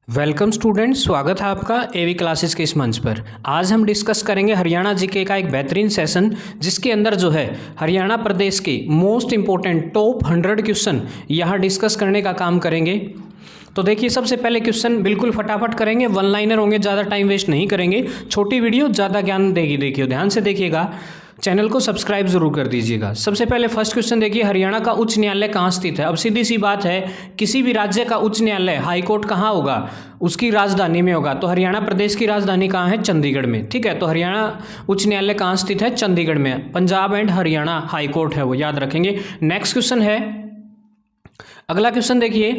Welcome student, स्वागत है आपका एवी क्लासेस के इस मंच पर। आज हम डिस्कस करेंगे हरियाणा जीके का एक बेहतरीन सेशन, जिसके अंदर जो है हरियाणा प्रदेश के मोस्ट इंपॉर्टेंट टॉप 100 क्वेश्चन यहाँ डिस्कस करने का काम करेंगे। तो देखिए, सबसे पहले क्वेश्चन बिल्कुल फटाफट करेंगे, वन लाइनर होंगे, ज़्यादा टाइम वेस्ट नहीं करेंगे। छोटी वीडियो ज़्यादा ज्ञान देगी। देखिए, ध्यान से देखिएगा, चैनल को सब्सक्राइब जरूर कर दीजिएगा। सबसे पहले फर्स्ट क्वेश्चन देखिए, हरियाणा का उच्च न्यायालय कहाँ स्थित है। अब सीधी सी बात है, किसी भी राज्य का उच्च न्यायालय हाई कोर्ट कहाँ होगा, उसकी राजधानी में होगा। तो हरियाणा प्रदेश की राजधानी कहाँ है? चंडीगढ़ में। ठीक है, तो हरियाणा उच्च न्यायालय कहाँ स्थित है? चंडीगढ़ में। Punjab and Haryana high court है वो, याद रखेंगे। नेक्स्ट क्वेश्चन है, अगला क्वेश्चन देखिए,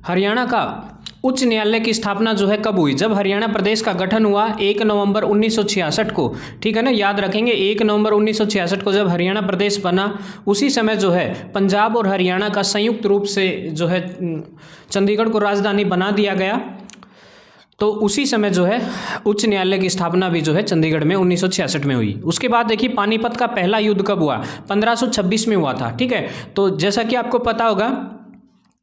हरियाणा का उच्च न्यायालय की स्थापना जो है कब हुई? जब हरियाणा प्रदेश का गठन हुआ 1 नवंबर 1966 को। ठीक है ना, याद रखेंगे। 1 नवंबर 1966 को जब हरियाणा प्रदेश बना, उसी समय जो है पंजाब और हरियाणा का संयुक्त रूप से जो है चंडीगढ़ को राजधानी बना दिया गया। तो उसी समय जो है उच्च न्यायालय की स्थापना भी जो है चंडीगढ़ में 1966 में हुई। उसके बाद देखिए, पानीपत का पहला युद्ध कब हुआ? 1526 में हुआ था। ठीक है, तो जैसा कि आपको पता होगा,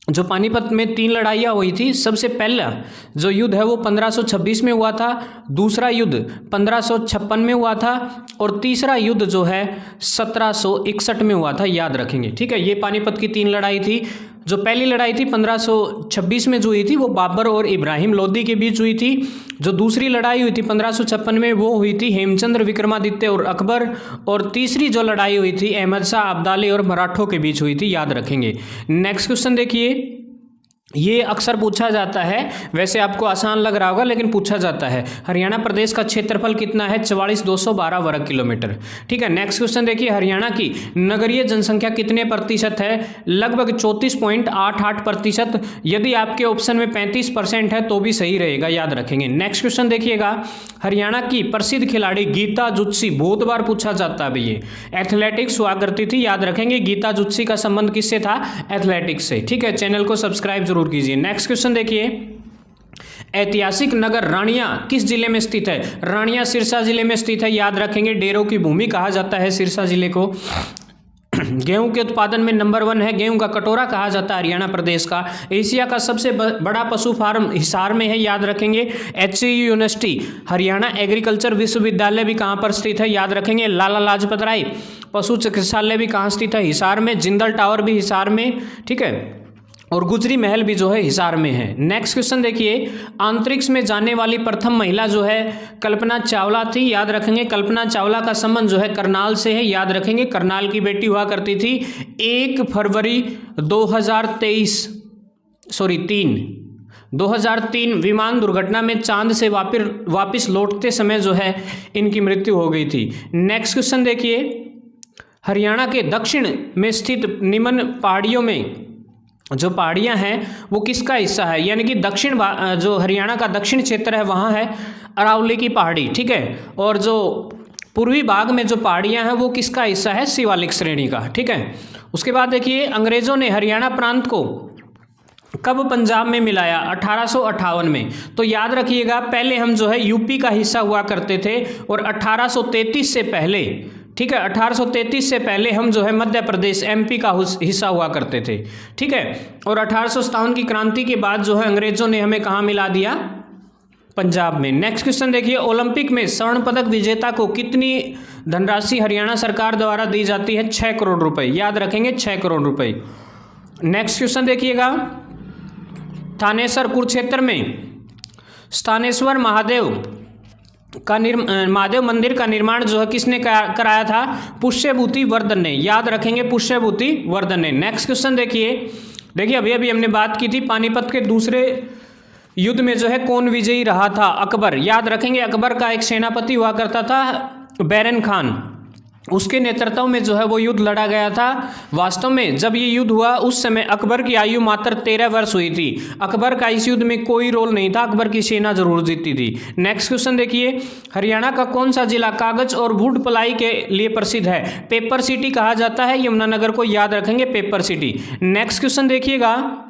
जो पानीपत में 3 लड़ाइयाँ हुई थी, सबसे पहला जो युद्ध है वो 1526 में हुआ था, दूसरा युद्ध 1556 में हुआ था, और तीसरा युद्ध जो है 1761 में हुआ था, याद रखेंगे। ठीक है, ये पानीपत की 3 लड़ाई थी। जो पहली लड़ाई थी 1526 में जो हुई थी, वो बाबर और इब्राहिम लोदी के बीच हुई थी। जो दूसरी लड़ाई हुई थी 1556 में, वो हुई थी हेमचंद्र विक्रमादित्य और अकबर। और तीसरी जो लड़ाई हुई थी अहमद शाह अब्दाली और मराठों के बीच हुई थी, याद रखेंगे। नेक्स्ट क्वेश्चन देखिए, ये अक्सर पूछा जाता है, वैसे आपको आसान लग रहा होगा लेकिन पूछा जाता है। हरियाणा प्रदेश का क्षेत्रफल कितना है? 44,212 वर्ग किलोमीटर। ठीक है, नेक्स्ट क्वेश्चन देखिए, हरियाणा की नगरीय जनसंख्या कितने प्रतिशत है? लगभग 34.88%। यदि आपके ऑप्शन में 35% है तो भी सही रहेगा, याद रखेंगे। नेक्स्ट क्वेश्चन देखिएगा, हरियाणा की प्रसिद्ध खिलाड़ी गीता जुत्सी, बहुत बार पूछा जाता है ये, एथलेटिक्स हुआ करती थी, याद रखेंगे। गीता जुत्सी का संबंध किससे था? एथलेटिक्स से। ठीक है, चैनल को सब्सक्राइब जरूर कीजिए। नेक्स्ट क्वेश्चन देखिए, ऐतिहासिक नगर रानिया किस जिले में स्थित है? रानिया सिरसा जिले में स्थित है, याद रखेंगे। डेरों की भूमि कहा जाता है सिरसा जिले को। गेहूं के उत्पादन में नंबर 1 है, गेहूं का कटोरा कहा जाता है हरियाणा प्रदेश का। एशिया का सबसे बड़ा पशु फार्म हिसार में है, याद रखेंगे। HCU यूनिवर्सिटी हरियाणा एग्रीकल्चर विश्वविद्यालय भी कहाँ पर स्थित है? याद रखेंगे। लाला लाजपत राय पशु चिकित्सालय भी कहाँ स्थित है? हिसार में। जिंदल टावर भी हिसार में। ठीक है, और गुजरी महल भी जो है हिसार में है। नेक्स्ट क्वेश्चन देखिए, अंतरिक्ष में जाने वाली प्रथम महिला जो है कल्पना चावला थी, याद रखेंगे। कल्पना चावला का संबंध जो है करनाल से है, याद रखेंगे। करनाल की बेटी हुआ करती थी। 1 फरवरी 2003 विमान दुर्घटना में चांद से वापिस लौटते समय जो है इनकी मृत्यु हो गई थी। नेक्स्ट क्वेश्चन देखिए, हरियाणा के दक्षिण में स्थित निम्न पहाड़ियों में जो पहाड़ियां हैं वो किसका हिस्सा है? यानी कि दक्षिण जो हरियाणा का दक्षिण क्षेत्र है वहाँ है अरावली की पहाड़ी। ठीक है, और जो पूर्वी भाग में जो पहाड़ियां हैं वो किसका हिस्सा है? शिवालिक श्रेणी का। ठीक है, उसके बाद देखिए, अंग्रेजों ने हरियाणा प्रांत को कब पंजाब में मिलाया? 1858 में। तो याद रखिएगा, पहले हम जो है यूपी का हिस्सा हुआ करते थे, और 1833 से पहले, ठीक है, 1833 से पहले हम जो है मध्य प्रदेश MP का हिस्सा हुआ करते थे। ठीक है, और 1857 की क्रांति के बाद जो है अंग्रेजों ने हमें कहाँ मिला दिया? पंजाब में। नेक्स्ट क्वेश्चन देखिए, ओलंपिक में स्वर्ण पदक विजेता को कितनी धनराशि हरियाणा सरकार द्वारा दी जाती है? 6 करोड़ रुपए, याद रखेंगे, 6 करोड़ रुपए। नेक्स्ट क्वेश्चन देखिएगा, थानेसर कुरुक्षेत्र में स्थानेश्वर महादेव मंदिर का निर्माण जो है किसने कराया था? पुष्यभूति वर्धन ने, याद रखेंगे, पुष्यभूति वर्धन ने। नेक्स्ट क्वेश्चन देखिए अभी हमने बात की थी पानीपत के दूसरे युद्ध में जो है कौन विजयी रहा था? अकबर, याद रखेंगे। अकबर का एक सेनापति हुआ करता था बैरन खान, उसके नेतृत्व में जो है वो युद्ध लड़ा गया था। वास्तव में जब ये युद्ध हुआ उस समय अकबर की आयु मात्र 13 वर्ष हुई थी। अकबर का इस युद्ध में कोई रोल नहीं था, अकबर की सेना जरूर जीती थी। नेक्स्ट क्वेश्चन देखिए, हरियाणा का कौन सा जिला कागज और वुड प्लाई के लिए प्रसिद्ध है? पेपर सिटी कहा जाता है यमुनानगर को, याद रखेंगे, पेपर सिटी। नेक्स्ट क्वेश्चन देखिएगा,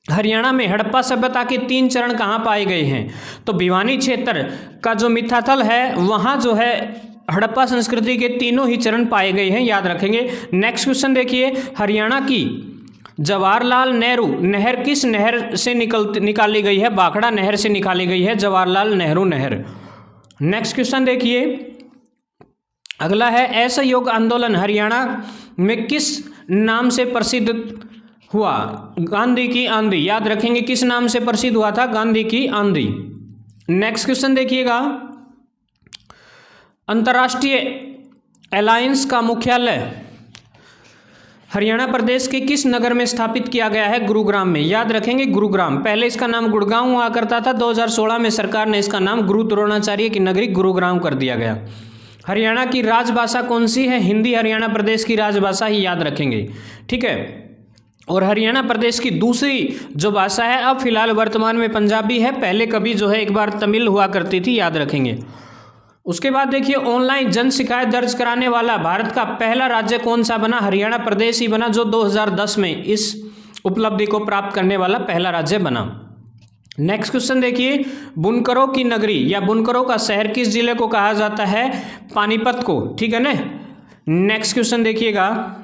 हरियाणा में हड़प्पा सभ्यता के 3 चरण कहाँ पाए गए हैं? तो भिवानी क्षेत्र का जो मिथाथल है वहाँ जो है हड़प्पा संस्कृति के तीनों ही चरण पाए गए हैं, याद रखेंगे। नेक्स्ट क्वेश्चन देखिए, हरियाणा की जवाहरलाल नेहरू नहर किस नहर से निकाली गई है? भाखड़ा नहर से निकाली गई है जवाहरलाल नेहरू नहर। नेक्स्ट क्वेश्चन देखिए, अगला है असहयोग आंदोलन हरियाणा में किस नाम से प्रसिद्ध हुआ? गांधी की आंधी। याद रखेंगे किस नाम से प्रसिद्ध हुआ था? गांधी की आंधी। नेक्स्ट क्वेश्चन देखिएगा, अंतर्राष्ट्रीय अलायंस का मुख्यालय हरियाणा प्रदेश के किस नगर में स्थापित किया गया है? गुरुग्राम में। याद रखेंगे गुरुग्राम। पहले इसका नाम गुड़गांव हुआ करता था, 2016 में सरकार ने इसका नाम गुरु द्रोणाचार्य की नगरी गुरुग्राम कर दिया गया। हरियाणा की राजभाषा कौन सी है? हिंदी हरियाणा प्रदेश की राजभाषा ही, याद रखेंगे, ठीक है। और हरियाणा प्रदेश की दूसरी जो भाषा है अब फिलहाल वर्तमान में पंजाबी है, पहले कभी जो है एक बार तमिल हुआ करती थी, याद रखेंगे। उसके बाद देखिए, ऑनलाइन जन शिकायत दर्ज कराने वाला भारत का पहला राज्य कौन सा बना? हरियाणा प्रदेश ही बना, जो 2010 में इस उपलब्धि को प्राप्त करने वाला पहला राज्य बना। नेक्स्ट क्वेश्चन देखिए, बुनकरों की नगरी या बुनकरों का शहर किस जिले को कहा जाता है? पानीपत को, ठीक है ना। नेक्स्ट क्वेश्चन देखिएगा,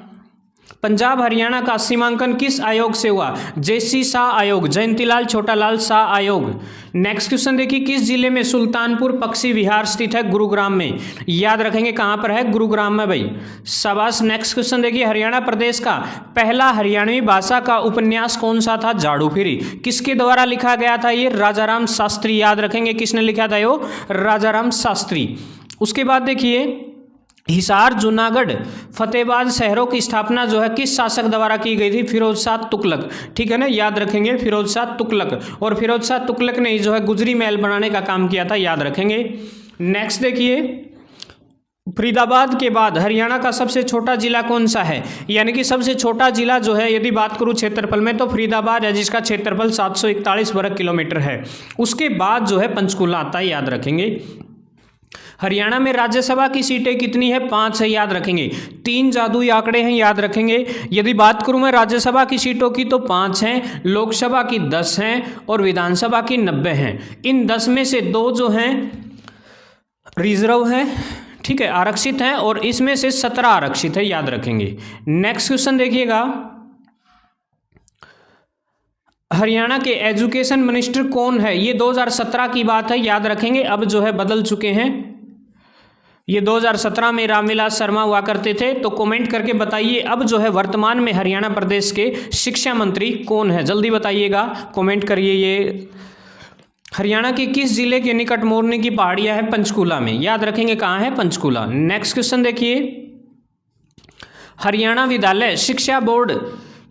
पंजाब हरियाणा का सीमांकन किस आयोग से हुआ? जेसी शाह आयोग, जयंतीलाल छोटालाल शाह आयोग। नेक्स्ट क्वेश्चन देखिए, किस जिले में सुल्तानपुर पक्षी विहार स्थित है? गुरुग्राम में। याद रखेंगे कहां पर है? गुरुग्राम में भाई, शाबाश। नेक्स्ट क्वेश्चन देखिए, हरियाणा प्रदेश का पहला हरियाणवी भाषा का उपन्यास कौन सा था? झाड़ू फिरी। किसके द्वारा लिखा गया था? ये राजाराम शास्त्री। याद रखेंगे किसने लिखा था? यो राजाराम शास्त्री। उसके बाद देखिए, हिसार, जूनागढ़, फतेहाबाद शहरों की स्थापना जो है किस शासक द्वारा की गई थी? फिरोज शाह तुगलक, ठीक है ना। याद रखेंगे फिरोज शाह तुगलक, और फिरोज शाह तुगलक ने जो है गुजरी महल बनाने का काम किया था, याद रखेंगे। नेक्स्ट देखिए, फरीदाबाद के बाद हरियाणा का सबसे छोटा जिला कौन सा है? यानी कि सबसे छोटा जिला जो है, यदि बात करूं क्षेत्रफल में, तो फरीदाबाद है, जिसका क्षेत्रफल 741 वर्ग किलोमीटर है। उसके बाद जो है पंचकुला आता है, याद रखेंगे। हरियाणा में राज्यसभा की सीटें कितनी है? 5 है, याद रखेंगे। 3 जादुई आंकड़े हैं, याद रखेंगे। यदि बात करूं मैं राज्यसभा की सीटों की तो 5 हैं, लोकसभा की 10 हैं और विधानसभा की 90 हैं। इन 10 में से 2 जो हैं रिजर्व हैं, ठीक है, आरक्षित हैं, और इसमें से 17 आरक्षित है, याद रखेंगे। नेक्स्ट क्वेश्चन देखिएगा, हरियाणा के एजुकेशन मिनिस्टर कौन है? ये 2017 की बात है, याद रखेंगे। अब जो है बदल चुके हैं, ये 2017 में रामविलास शर्मा हुआ करते थे। तो कमेंट करके बताइए अब जो है वर्तमान में हरियाणा प्रदेश के शिक्षा मंत्री कौन है? जल्दी बताइएगा, कमेंट करिए। ये हरियाणा के किस जिले के निकट मोरनी की पहाड़ियां है? पंचकूला में। याद रखेंगे कहाँ है? पंचकूला। नेक्स्ट क्वेश्चन देखिए, हरियाणा विद्यालय शिक्षा बोर्ड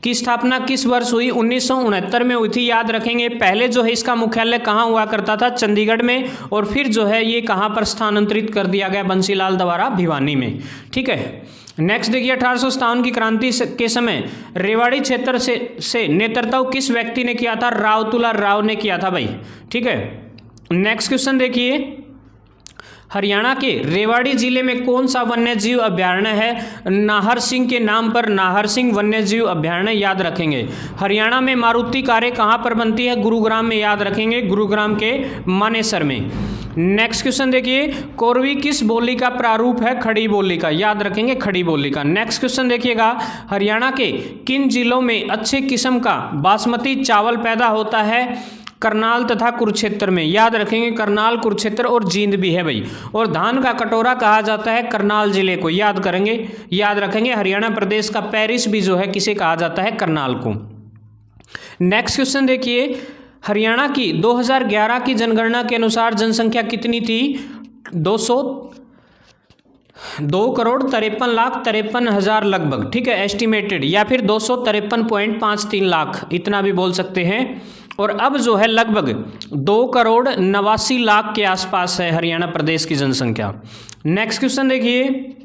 की स्थापना किस वर्ष हुई? 1969 में हुई थी, याद रखेंगे। पहले जो है इसका मुख्यालय कहाँ हुआ करता था? चंडीगढ़ में, और फिर जो है ये कहाँ पर स्थानांतरित कर दिया गया? बंसीलाल द्वारा भिवानी में, ठीक है। नेक्स्ट देखिए, 1857 की क्रांति के समय रेवाड़ी क्षेत्र से नेतृत्व किस व्यक्ति ने किया था? रावतुला राव ने किया था भाई, ठीक है। नेक्स्ट क्वेश्चन देखिए, हरियाणा के रेवाड़ी जिले में कौन सा वन्य जीव अभ्यारण्य है? नाहर सिंह के नाम पर नाहर सिंह वन्य जीव अभ्यारण्य, याद रखेंगे। हरियाणा में मारुति कारें कहाँ पर बनती है? गुरुग्राम में, याद रखेंगे, गुरुग्राम के मानेसर में। नेक्स्ट क्वेश्चन देखिए, कोरवी किस बोली का प्रारूप है? खड़ी बोली का, याद रखेंगे, खड़ी बोली का। नेक्स्ट क्वेश्चन देखिएगा, हरियाणा के किन जिलों में अच्छे किस्म का बासमती चावल पैदा होता है? करनाल तथा कुरुक्षेत्र में, याद रखेंगे, करनाल, कुरुक्षेत्र और जींद भी है भाई। और धान का कटोरा कहा जाता है करनाल जिले को, याद करेंगे, याद रखेंगे। हरियाणा प्रदेश का पेरिस भी जो है किसे कहा जाता है? करनाल को। नेक्स्ट क्वेश्चन देखिए, हरियाणा की 2011 की जनगणना के अनुसार जनसंख्या कितनी थी? 2,53,53,53,000 लगभग, ठीक है, एस्टिमेटेड, या फिर 253.53 लाख, इतना भी बोल सकते हैं। और अब जो है लगभग 2,89,00,000 के आसपास है हरियाणा प्रदेश की जनसंख्या। नेक्स्ट क्वेश्चन देखिए,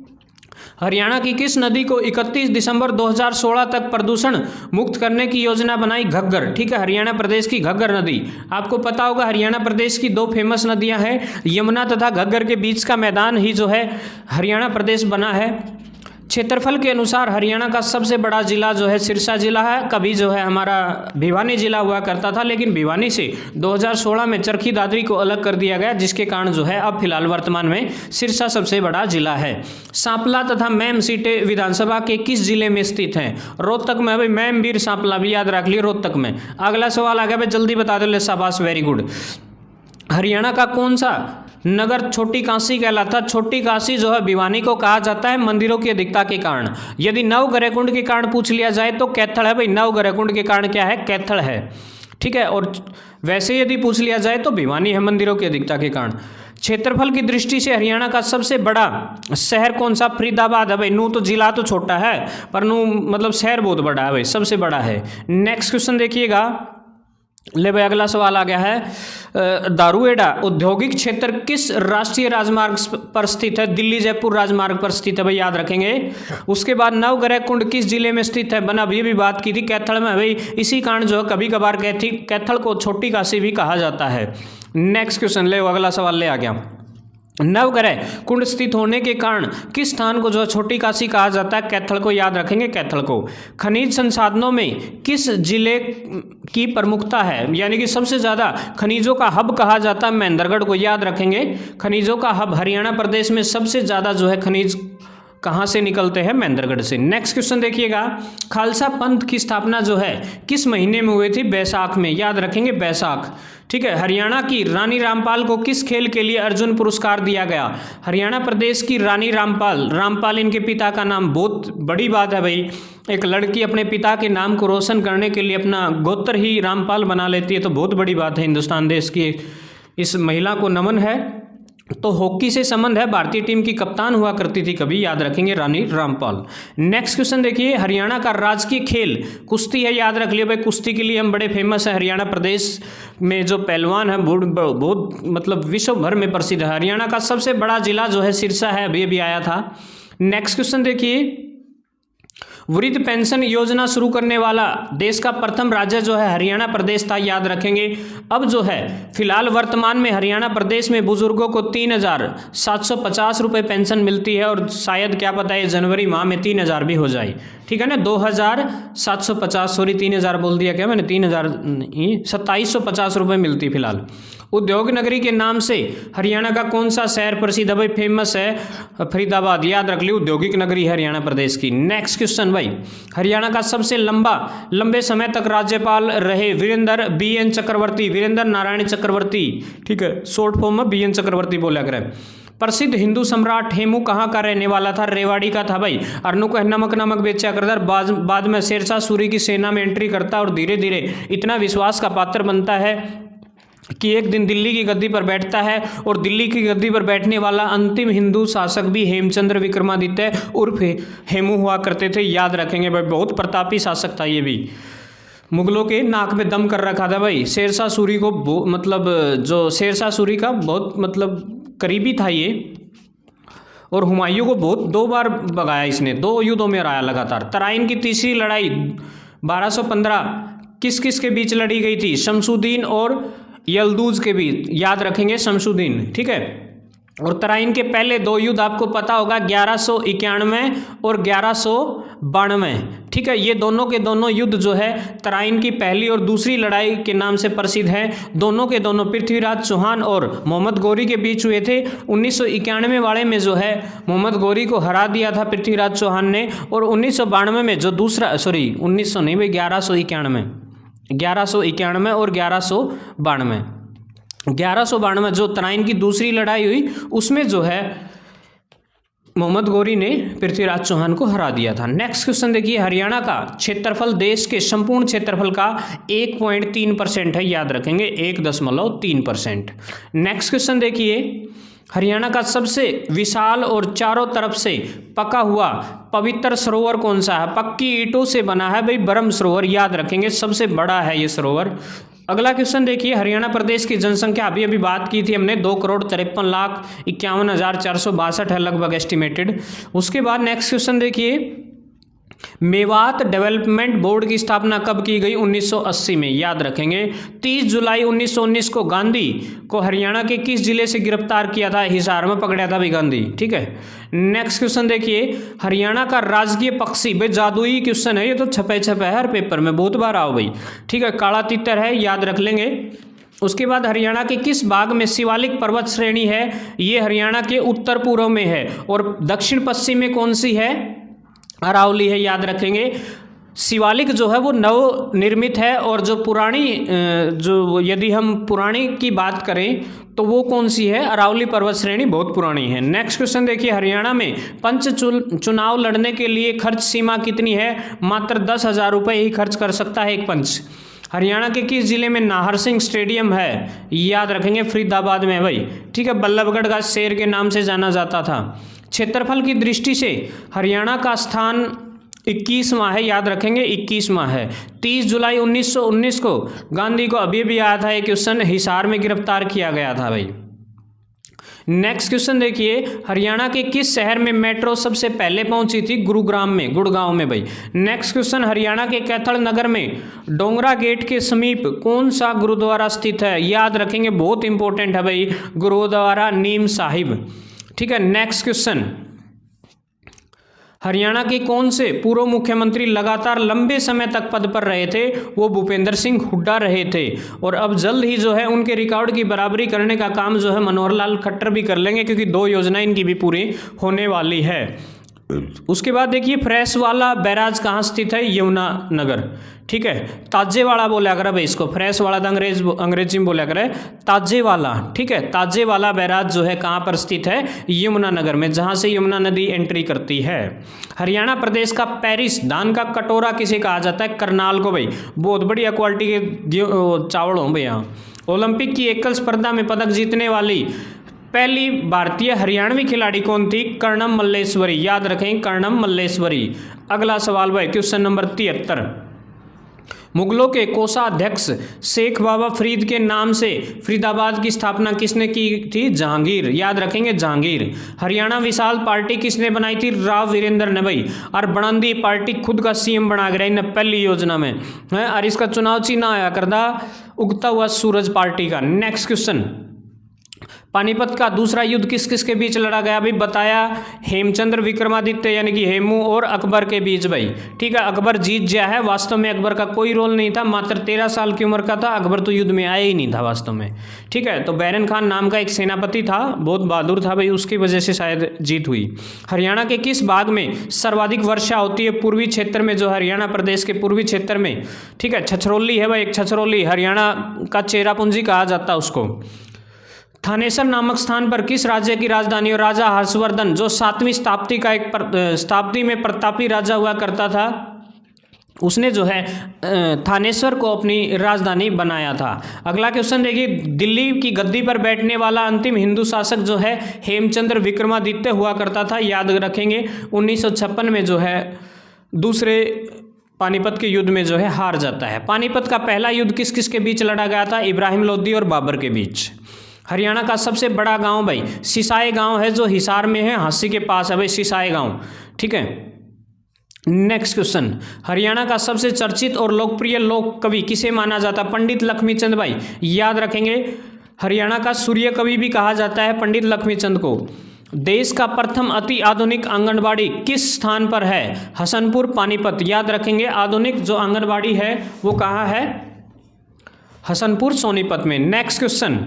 हरियाणा की किस नदी को 31 दिसंबर 2016 तक प्रदूषण मुक्त करने की योजना बनाई? घग्गर, ठीक है, हरियाणा प्रदेश की घग्गर नदी। आपको पता होगा हरियाणा प्रदेश की 2 फेमस नदियां हैं, यमुना तथा घग्गर के बीच का मैदान ही जो है हरियाणा प्रदेश बना है। क्षेत्रफल के अनुसार हरियाणा का सबसे बड़ा जिला जो है सिरसा जिला है। कभी जो है हमारा भिवानी जिला हुआ करता था, लेकिन भिवानी से 2016 में चरखी दादरी को अलग कर दिया गया, जिसके कारण जो है अब फिलहाल वर्तमान में सिरसा सबसे बड़ा जिला है। सांपला तथा मैम सीटें विधानसभा के किस जिले में स्थित हैं? रोहतक में। भाई मैम वीर सांपला भी याद रख लिया, रोहतक में। अगला सवाल आ गया भाई, जल्दी बता दो। शाबाश, वेरी गुड। हरियाणा का कौन सा नगर छोटी काशी कहलाता? छोटी काशी जो है भिवानी को कहा जाता है मंदिरों की अधिकता के कारण। यदि नवग्रह कुंड के कारण पूछ लिया जाए तो कैथल है भाई। नवग्रह कुंड के कारण क्या है? कैथल है, ठीक है। और वैसे यदि पूछ लिया जाए तो भिवानी है मंदिरों की अधिकता के कारण। क्षेत्रफल की दृष्टि से हरियाणा का सबसे बड़ा शहर कौन सा? फरीदाबाद है भाई। नू तो जिला तो छोटा है, पर नू मतलब शहर बहुत बड़ा है भाई, सबसे बड़ा है। नेक्स्ट क्वेश्चन देखिएगा, ले भाई अगला सवाल आ गया है। दारुएडा औद्योगिक क्षेत्र किस राष्ट्रीय राजमार्ग पर स्थित है? दिल्ली जयपुर राजमार्ग पर स्थित है भाई, याद रखेंगे। उसके बाद नवग्रह कुंड किस जिले में स्थित है? बना अभी भी बात की थी, कैथल में भाई। इसी कारण जो है कभी कभार कैथल को छोटी काशी भी कहा जाता है। नेक्स्ट क्वेश्चन ले, अगला सवाल ले आ गया। नवग्रह कुंड स्थित होने के कारण किस स्थान को जो है छोटी काशी कहा जाता है? कैथल को, याद रखेंगे कैथल को। खनिज संसाधनों में किस जिले की प्रमुखता है? यानी कि सबसे ज़्यादा खनिजों का हब कहा जाता है महेंद्रगढ़ को, याद रखेंगे। खनिजों का हब हरियाणा प्रदेश में सबसे ज़्यादा जो है खनिज कहाँ से निकलते हैं? महेंद्रगढ़ से। नेक्स्ट क्वेश्चन देखिएगा, खालसा पंथ की स्थापना जो है किस महीने में हुई थी? बैसाख में, याद रखेंगे बैसाख, ठीक है। हरियाणा की रानी रामपाल को किस खेल के लिए अर्जुन पुरस्कार दिया गया? हरियाणा प्रदेश की रानी रामपाल इनके पिता का नाम, बहुत बड़ी बात है भाई। एक लड़की अपने पिता के नाम को रोशन करने के लिए अपना गोत्र ही रामपाल बना लेती है, तो बहुत बड़ी बात है हिंदुस्तान देश की। इस महिला को नमन है। तो हॉकी से संबंध है, भारतीय टीम की कप्तान हुआ करती थी कभी, याद रखेंगे रानी रामपाल। नेक्स्ट क्वेश्चन देखिए, हरियाणा का राजकीय खेल कुश्ती है, याद रख लिया भाई। कुश्ती के लिए हम बड़े फेमस हैं। हरियाणा प्रदेश में जो पहलवान है बहुत मतलब विश्व भर में प्रसिद्ध है। हरियाणा का सबसे बड़ा जिला जो है सिरसा है, अभी अभी आया था। नेक्स्ट क्वेश्चन देखिए, वृद्ध पेंशन योजना शुरू करने वाला देश का प्रथम राज्य जो है हरियाणा प्रदेश था, याद रखेंगे। अब जो है फिलहाल वर्तमान में हरियाणा प्रदेश में बुजुर्गों को 3,750 रुपये पेंशन मिलती है, और शायद क्या पता है जनवरी माह में 3,000 भी हो जाए, ठीक है ना। 2,750, सॉरी 3,000 बोल दिया क्या मैंने, 3,000 नहीं, 2,750 रुपये मिलती फिलहाल। उद्योग नगरी के नाम से हरियाणा का कौन सा शहर प्रसिद्ध है भाई? फेमस है फरीदाबाद, याद रख ली, औद्योगिक नगरी है हरियाणा प्रदेश की। नेक्स्ट क्वेश्चन भाई, हरियाणा का सबसे लंबे समय तक राज्यपाल रहे वीरेंद्र BN चक्रवर्ती, वीरेंद्र नारायण चक्रवर्ती, ठीक है, शॉर्ट फॉर्म में BN चक्रवर्ती बोला करे। प्रसिद्ध हिंदू सम्राट हेमू कहाँ का रहने वाला था? रेवाड़ी का था भाई। अर्नु को नमक बेचा करता, बाद में शेरशाह सूरी की सेना में एंट्री करता और धीरे धीरे इतना विश्वास का पात्र बनता है कि एक दिन दिल्ली की गद्दी पर बैठता है, और दिल्ली की गद्दी पर बैठने वाला अंतिम हिंदू शासक भी हेमचंद्र विक्रमादित्य उर्फ हेमू हुआ करते थे, याद रखेंगे भाई। बहुत प्रतापी शासक था ये भी, मुगलों के नाक में दम कर रखा था भाई। शेरशाह सूरी को मतलब जो शेरशाह सूरी का बहुत मतलब करीबी था ये, और हुमायूं को बहुत 2 बार भगाया इसने, 2 युद्धों में हराया लगातार। तराइन की तीसरी लड़ाई 1215 किस किस के बीच लड़ी गई थी? शमसुद्दीन और यलदूज के बीच, याद रखेंगे शमसुद्दीन, ठीक है। और तराइन के पहले 2 युद्ध आपको पता होगा, 1191 और 1192, ठीक है। ये दोनों के दोनों युद्ध जो है तराइन की पहली और दूसरी लड़ाई के नाम से प्रसिद्ध है। दोनों के दोनों पृथ्वीराज चौहान और मोहम्मद गौरी के बीच हुए थे। 1991 वाले में जो है मोहम्मद गौरी को हरा दिया था पृथ्वीराज चौहान ने, और 1992 में जो दूसरा, सॉरी 1900 नहीं भाई, 1191 और 1192, 1192 जो तराइन की दूसरी लड़ाई हुई, उसमें जो है मोहम्मद गौरी ने पृथ्वीराज चौहान को हरा दिया था। नेक्स्ट क्वेश्चन देखिए, हरियाणा का क्षेत्रफल देश के संपूर्ण क्षेत्रफल का 1.3% है, याद रखेंगे 1.3%। नेक्स्ट क्वेश्चन देखिए, हरियाणा का सबसे विशाल और चारों तरफ से पका हुआ पवित्र सरोवर कौन सा है? पक्की ईंटों से बना है भाई, ब्रह्म सरोवर, याद रखेंगे, सबसे बड़ा है ये सरोवर। अगला क्वेश्चन देखिए, हरियाणा प्रदेश की जनसंख्या अभी अभी बात की थी हमने, 2,53,51,462 है लगभग एस्टिमेटेड। उसके बाद नेक्स्ट क्वेश्चन देखिए, मेवात डेवलपमेंट बोर्ड की स्थापना कब की गई? 1980 में, याद रखेंगे। 30 जुलाई 1919 को गांधी को हरियाणा के किस जिले से गिरफ्तार किया था? हिसार में पकड़ा था भाई गांधी, ठीक है। नेक्स्ट क्वेश्चन देखिए, हरियाणा का राजकीय पक्षी, भाई जादुई क्वेश्चन है ये तो, छपे है हर पेपर में, बहुत बार आओ भाई, ठीक है। काला तीतर है, याद रख लेंगे। उसके बाद हरियाणा के किस भाग में शिवालिक पर्वत श्रेणी है? ये हरियाणा के उत्तर पूर्व में है। और दक्षिण पश्चिम में कौन सी है? अरावली है, याद रखेंगे। शिवालिक जो है वो नव निर्मित है, और जो पुरानी जो यदि हम पुरानी की बात करें तो वो कौन सी है? अरावली पर्वत श्रेणी बहुत पुरानी है। नेक्स्ट क्वेश्चन देखिए, हरियाणा में पंच चुनाव लड़ने के लिए खर्च सीमा कितनी है? मात्र 10,000 रुपये ही खर्च कर सकता है एक पंच। हरियाणा के किस जिले में नाहर सिंह स्टेडियम है? याद रखेंगे, फरीदाबाद में भाई, ठीक है। बल्लभगढ़ का शेर के नाम से जाना जाता था। क्षेत्रफल की दृष्टि से हरियाणा का स्थान 21वां है, याद रखेंगे 21वां है। 30 जुलाई 1919 को गांधी को अभी आया था एक क्वेश्चन, हिसार में गिरफ्तार किया गया था भाई। नेक्स्ट क्वेश्चन देखिए, हरियाणा के किस शहर में मेट्रो सबसे पहले पहुंची थी? गुरुग्राम में, गुड़गांव में भाई। नेक्स्ट क्वेश्चन, हरियाणा के कैथल नगर में डोंगरा गेट के समीप कौन सा गुरुद्वारा स्थित है? याद रखेंगे, बहुत इंपॉर्टेंट है भाई, गुरुद्वारा नीम साहिब, ठीक है। नेक्स्ट क्वेश्चन, हरियाणा के कौन से पूर्व मुख्यमंत्री लगातार लंबे समय तक पद पर रहे थे? वो भूपेंद्र सिंह हुड्डा रहे थे, और अब जल्द ही जो है उनके रिकॉर्ड की बराबरी करने का काम जो है मनोहर लाल खट्टर भी कर लेंगे, क्योंकि 2 योजनाएं इनकी भी पूरी होने वाली है। उसके बाद देखिए, फ्रेशवाला बैराज कहाँ स्थित है? यमुना नगर, ठीक है। ताजेवाला बोला करे भाई इसको, फ्रेशवाला तो अंग्रेजी में बोला करे, ताजेवाला, ठीक है। ताजेवाला बैराज जो है कहाँ पर स्थित है? यमुना नगर में, जहाँ से यमुना नदी एंट्री करती है। हरियाणा प्रदेश का पेरिस धान का कटोरा किसे कहा जाता है? करनाल को भाई, बहुत बढ़िया क्वालिटी के चावल हों भाई यहाँ। ओलंपिक की एकल स्पर्धा में पदक जीतने वाली पहली भारतीय हरियाणवी खिलाड़ी कौन थी? कर्णम मल्लेश्वरी, याद रखें, कर्णम मल्लेश्वरी। अगला सवाल भाई, क्वेश्चन नंबर 73, मुगलों के कोषाध्यक्ष शेख बाबा फरीद के नाम से फरीदाबाद की स्थापना किसने की थी? जहांगीर, याद रखेंगे जहांगीर। हरियाणा विशाल पार्टी किसने बनाई थी? राव वीरेंद्र ने भाई। और बनंदी पार्टी खुद का सीएम बना गया इन पहली योजना में है, और इसका चुनाव चिन्ह आया करता उगता हुआ सूरज पार्टी का। नेक्स्ट क्वेश्चन, पानीपत का दूसरा युद्ध किस किस के बीच लड़ा गया? भाई बताया, हेमचंद्र विक्रमादित्य यानी कि हेमू और अकबर के बीच भाई, ठीक है। अकबर जीत गया है, वास्तव में अकबर का कोई रोल नहीं था, मात्र 13 साल की उम्र का था, अकबर तो युद्ध में आया ही नहीं था वास्तव में, ठीक है। तो बैरन खान नाम का एक सेनापति था, बहुत बहादुर था भाई, उसकी वजह से शायद जीत हुई। हरियाणा के किस भाग में सर्वाधिक वर्षा होती है? पूर्वी क्षेत्र में, जो हरियाणा प्रदेश के पूर्वी क्षेत्र में, ठीक है। छछरौली है भाई, एक छछरौली, हरियाणा का चेरापूंजी कहा जाता है उसको। थानेसर नामक स्थान पर किस राज्य की राजधानी? और राजा हर्षवर्धन, जो 7वीं शताब्दी का एक शताब्दी में प्रतापी राजा हुआ करता था, उसने जो है थानेसर को अपनी राजधानी बनाया था। अगला क्वेश्चन देखिए, दिल्ली की गद्दी पर बैठने वाला अंतिम हिंदू शासक जो है हेमचंद्र विक्रमादित्य हुआ करता था, याद रखेंगे। 1956 में जो है दूसरे पानीपत के युद्ध में जो है हार जाता है। पानीपत का पहला युद्ध किस किस के बीच लड़ा गया था? इब्राहिम लोदी और बाबर के बीच। हरियाणा का सबसे बड़ा गांव भाई सिसाई गांव है, जो हिसार में है, हांसी के पास है भाई सिसाई गांव, ठीक है। नेक्स्ट क्वेश्चन, हरियाणा का सबसे चर्चित और लोकप्रिय लोक कवि किसे माना जाता है? पंडित लक्ष्मीचंद भाई, याद रखेंगे। हरियाणा का सूर्य कवि भी कहा जाता है पंडित लक्ष्मीचंद को। देश का प्रथम अति आधुनिक आंगनबाड़ी किस स्थान पर है? हसनपुर पानीपत, याद रखेंगे। आधुनिक जो आंगनबाड़ी है वो कहाँ है? हसनपुर सोनीपत में। नेक्स्ट क्वेश्चन,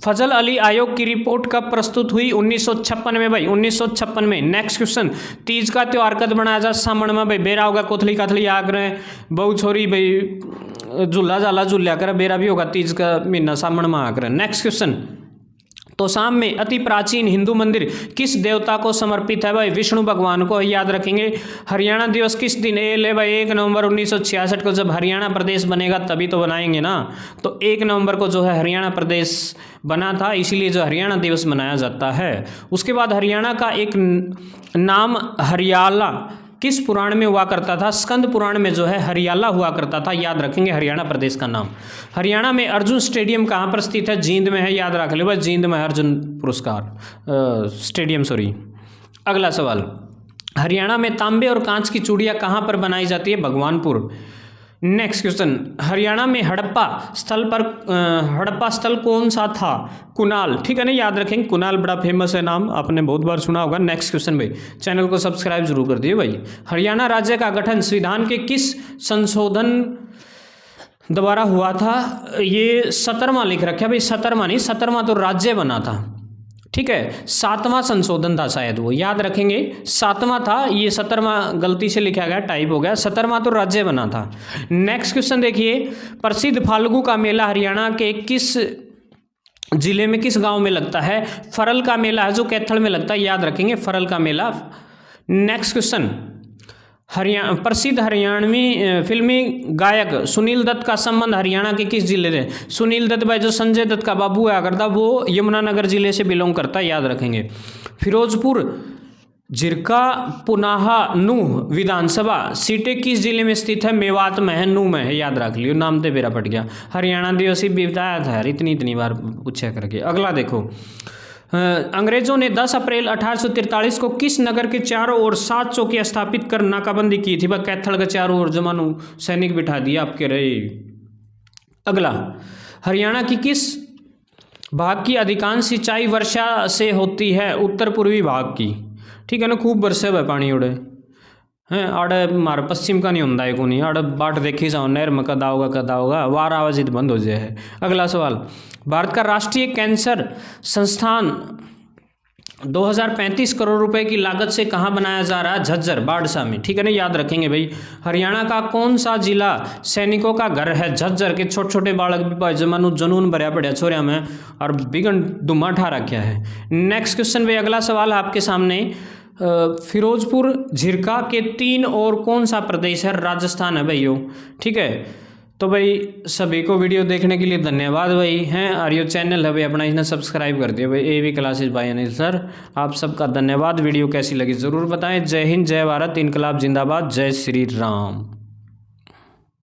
फजल अली आयोग की रिपोर्ट कब प्रस्तुत हुई? 1956 में भाई, 1956 में। नेक्स्ट क्वेश्चन, तीज का त्योहार कब मनाया जा? सामण में भाई, बेरा होगा कोथली काथली आग रहे, बहु छोरी भाई झूला झाला झूलिया कर, बेरा भी होगा तीज का महीना सामण में आग रहे। नेक्स्ट क्वेश्चन, तोशाम में अति प्राचीन हिंदू मंदिर किस देवता को समर्पित है? भाई विष्णु भगवान को, याद रखेंगे। हरियाणा दिवस किस दिन? ले भाई 1 नवंबर 1966 को, जब हरियाणा प्रदेश बनेगा तभी तो बनाएंगे ना, तो 1 नवंबर को जो है हरियाणा प्रदेश बना था, इसीलिए जो हरियाणा दिवस मनाया जाता है। उसके बाद हरियाणा का एक नाम हरियाला किस पुराण में हुआ करता था? स्कंद पुराण में जो है हरियाला हुआ करता था, याद रखेंगे हरियाणा प्रदेश का नाम। हरियाणा में अर्जुन स्टेडियम कहाँ पर स्थित है? जींद में है, याद रख लो, जींद में अर्जुन पुरस्कार स्टेडियम, सॉरी। अगला सवाल, हरियाणा में तांबे और कांच की चूड़ियाँ कहाँ पर बनाई जाती है? भगवानपुर। नेक्स्ट क्वेश्चन, हरियाणा में हड़प्पा स्थल कौन सा था? कुनाल, ठीक है ना, याद रखेंगे, कुनाल बड़ा फेमस है नाम, आपने बहुत बार सुना होगा। नेक्स्ट क्वेश्चन भाई, चैनल को सब्सक्राइब जरूर कर दिए भाई। हरियाणा राज्य का गठन संविधान के किस संशोधन द्वारा हुआ था? ये 17वां लिख रखा है भाई, 17वां नहीं, 17वां तो राज्य बना था, ठीक है, 7वां संशोधन था शायद, वो याद रखेंगे, 7वां था, ये 17वां गलती से लिखा गया, टाइप हो गया, 17वां तो राज्य बना था। नेक्स्ट क्वेश्चन देखिए, प्रसिद्ध फाल्गु का मेला हरियाणा के किस जिले में, किस गांव में लगता है? फरल का मेला है जो कैथल में लगता है, याद रखेंगे, फरल का मेला। नेक्स्ट क्वेश्चन, प्रसिद्ध हरियाणवी फिल्मी गायक सुनील दत्त का संबंध हरियाणा के किस जिले से? सुनील दत्त भाई जो संजय दत्त का बाबू है करता, वो यमुनानगर जिले से बिलोंग करता है, याद रखेंगे। फिरोजपुर झिरका पुनाहा नूह विधानसभा सीटें किस जिले में स्थित है? मेवात में है, नूह में है, याद रख लियो, नाम तो मेरा पट गया। हरियाणा दिवस भी बताया था यार, इतनी बार पूछा करके। अगला देखो, अंग्रेजों ने 10 अप्रैल 1843 को किस नगर के चारों ओर 7 चौकियां स्थापित कर नाकाबंदी की थी? कैथल के चारों ओर जमानू सैनिक बिठा दिया आपके रहे। अगला, हरियाणा की किस भाग की अधिकांश सिंचाई वर्षा से होती है? उत्तर पूर्वी भाग की, ठीक है ना, खूब बरसे हुए पानी उड़े हैं, आड़े मार पश्चिम का नहीं होता है को नहीं, आड़े बाट देखी जाओ नहर में कदा होगा वार आवाज बंद हो जाए है। अगला सवाल, भारत का राष्ट्रीय कैंसर संस्थान 2035 करोड़ रुपए की लागत से कहाँ बनाया जा रहा है? झज्जर, बाड़सा में, ठीक है ना, याद रखेंगे भाई। हरियाणा का कौन सा जिला सैनिकों का घर है? झज्जर के छोटे छोटे बालक भी जमानू जनून भरया पड़ा छोरिया में और बिगन दुमा ठा रखा है। नेक्स्ट क्वेश्चन भाई, अगला सवाल आपके सामने, फिरोजपुर झिरका के 3 और कौन सा प्रदेश है? राजस्थान है भाइयों, ठीक है। तो भाई सभी को वीडियो देखने के लिए धन्यवाद भाई हैं, और ये चैनल है भाई अपना, इसने सब्सक्राइब कर दिया भाई, एवी क्लासेस बाय अनिल सर। आप सबका धन्यवाद। वीडियो कैसी लगी ज़रूर बताएं। जय हिंद, जय भारत, इनकलाब जिंदाबाद, जय श्री राम।